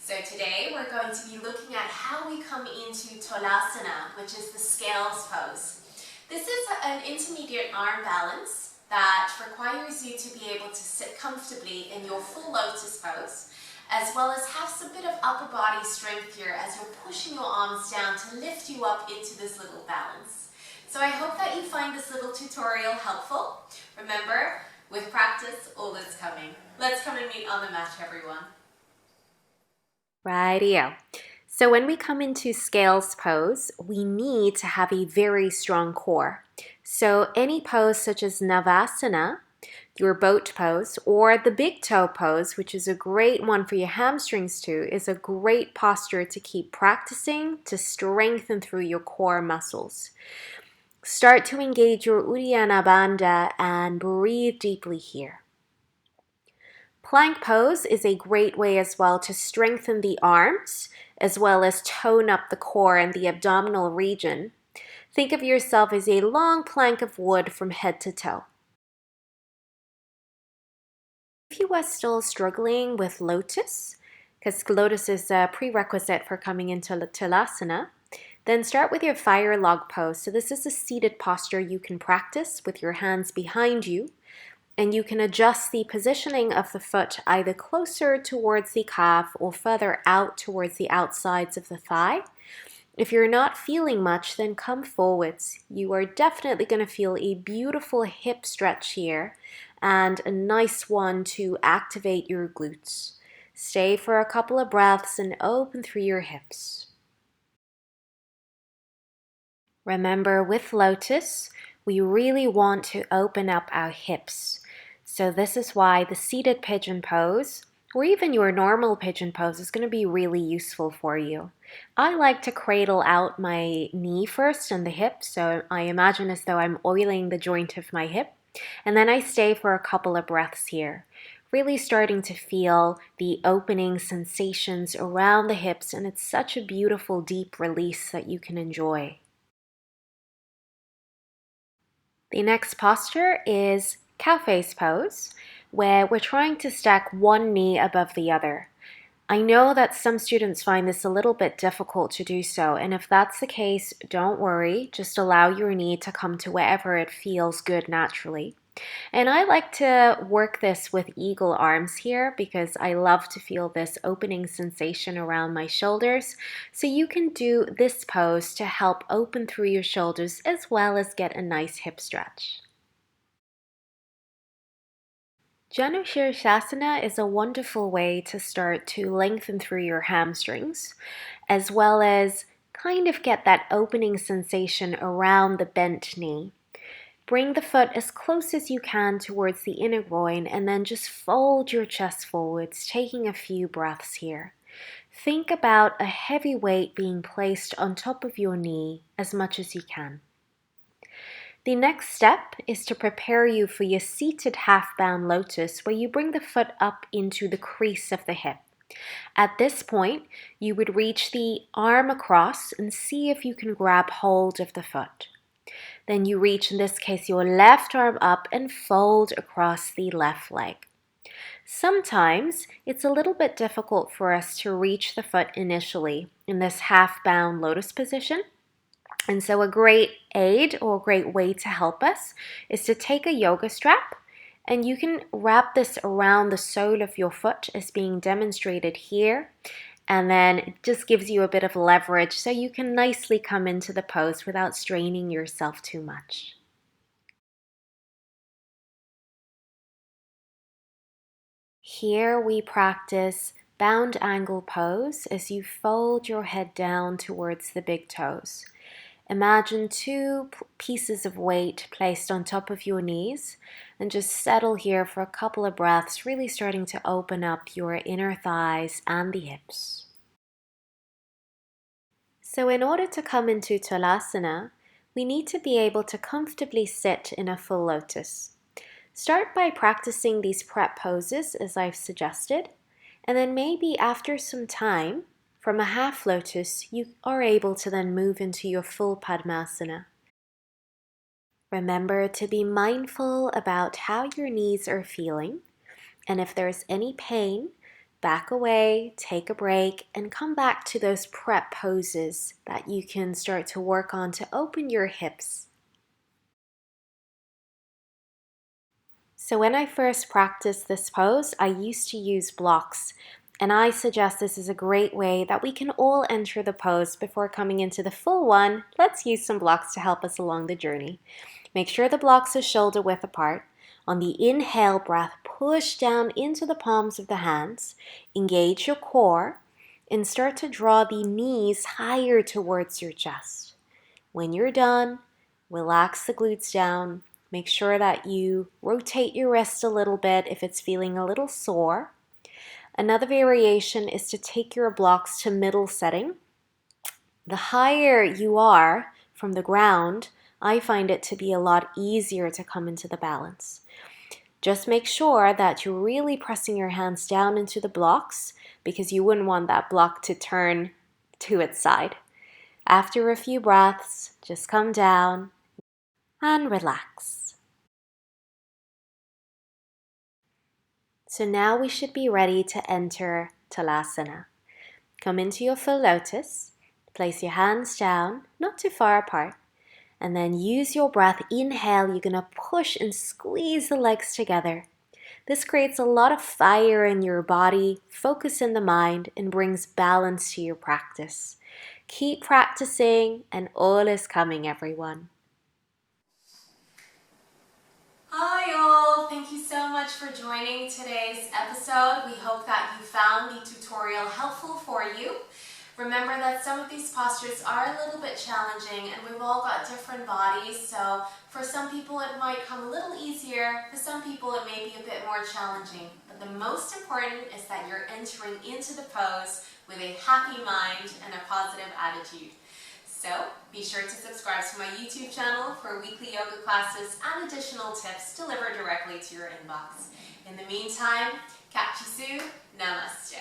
So today we're going to be looking at how we come into Tolasana, which is the scales pose. This is an intermediate arm balance that requires you to be able to sit comfortably in your full lotus pose, as well as have some bit of upper body strength here as you're pushing your arms down to lift you up into this little balance. So I hope that you find this little tutorial helpful. Remember, with practice, all is coming. Let's come and meet on the mat, everyone. Rightio. So when we come into scales pose, we need to have a very strong core. So any pose such as NAVASANA, your boat pose, or the big toe pose, which is a great one for your hamstrings too, is a great posture to keep practicing to strengthen through your core muscles. Start to engage your Uddiyana Bandha and breathe deeply here. Plank pose is a great way as well to strengthen the arms as well as tone up the core and the abdominal region. Think of yourself as a long plank of wood from head to toe. If you are still struggling with lotus, because lotus is a prerequisite for coming into Tolasana, then start with your fire log pose. So this is a seated posture you can practice with your hands behind you. And you can adjust the positioning of the foot either closer towards the calf or further out towards the outsides of the thigh. If you're not feeling much, then come forwards. You are definitely going to feel a beautiful hip stretch here and a nice one to activate your glutes. Stay for a couple of breaths and open through your hips. Remember, with lotus, we really want to open up our hips. So this is why the seated pigeon pose, or even your normal pigeon pose, is going to be really useful for you. I like to cradle out my knee first and the hip, so I imagine as though I'm oiling the joint of my hip, and then I stay for a couple of breaths here, really starting to feel the opening sensations around the hips, and it's such a beautiful deep release that you can enjoy. The next posture is cow face pose, where we're trying to stack one knee above the other. I know that some students find this a little bit difficult to do so, and if that's the case, don't worry, just allow your knee to come to wherever it feels good naturally. And I like to work this with eagle arms here because I love to feel this opening sensation around my shoulders. So you can do this pose to help open through your shoulders as well as get a nice hip stretch. JANU SIRSASANA is a wonderful way to start to lengthen through your hamstrings, as well as kind of get that opening sensation around the bent knee. Bring the foot as close as you can towards the inner groin and then just fold your chest forwards, taking a few breaths here. Think about a heavy weight being placed on top of your knee as much as you can. The next step is to prepare you for your seated half-bound lotus, where you bring the foot up into the crease of the hip. At this point, you would reach the arm across and see if you can grab hold of the foot. Then you reach, in this case, your left arm up and fold across the left leg. Sometimes it's a little bit difficult for us to reach the foot initially in this half-bound lotus position. And so a great aid or a great way to help us is to take a yoga strap, and you can wrap this around the sole of your foot as being demonstrated here. And then it just gives you a bit of leverage so you can nicely come into the pose without straining yourself too much. Here we practice bound angle pose as you fold your head down towards the big toes. Imagine two pieces of weight placed on top of your knees and just settle here for a couple of breaths, really starting to open up your inner thighs and the hips. So in order to come into Tolasana, we need to be able to comfortably sit in a full lotus. Start by practicing these prep poses as I've suggested, and then maybe after some time, from a half lotus, you are able to then move into your full Padmasana. Remember to be mindful about how your knees are feeling, and if there's any pain, back away, take a break, and come back to those prep poses that you can start to work on to open your hips. So when I first practiced this pose, I used to use blocks, and I suggest this is a great way that we can all enter the pose before coming into the full one. Let's use some blocks to help us along the journey. Make sure the blocks are shoulder width apart. On the inhale breath, push down into the palms of the hands, engage your core, and start to draw the knees higher towards your chest. When you're done, relax the glutes down. Make sure that you rotate your wrist a little bit if it's feeling a little sore. Another variation is to take your blocks to middle setting. The higher you are from the ground, I find it to be a lot easier to come into the balance. Just make sure that you're really pressing your hands down into the blocks because you wouldn't want that block to turn to its side. After a few breaths, just come down and relax. So now we should be ready to enter Tolasana. Come into your full lotus, place your hands down, not too far apart, and then use your breath. Inhale, you're going to push and squeeze the legs together. This creates a lot of fire in your body, focus in the mind, and brings balance to your practice. Keep practicing, and all is coming, everyone. Hi all, thank you so much for joining today's episode. We hope that you found the tutorial helpful for you. Remember that some of these postures are a little bit challenging and we've all got different bodies, so for some people it might come a little easier, for some people it may be a bit more challenging. But the most important is that you're entering into the pose with a happy mind and a positive attitude. So be sure to subscribe to my YouTube channel for weekly yoga classes and additional tips delivered directly to your inbox. In the meantime, catch you soon. Namaste.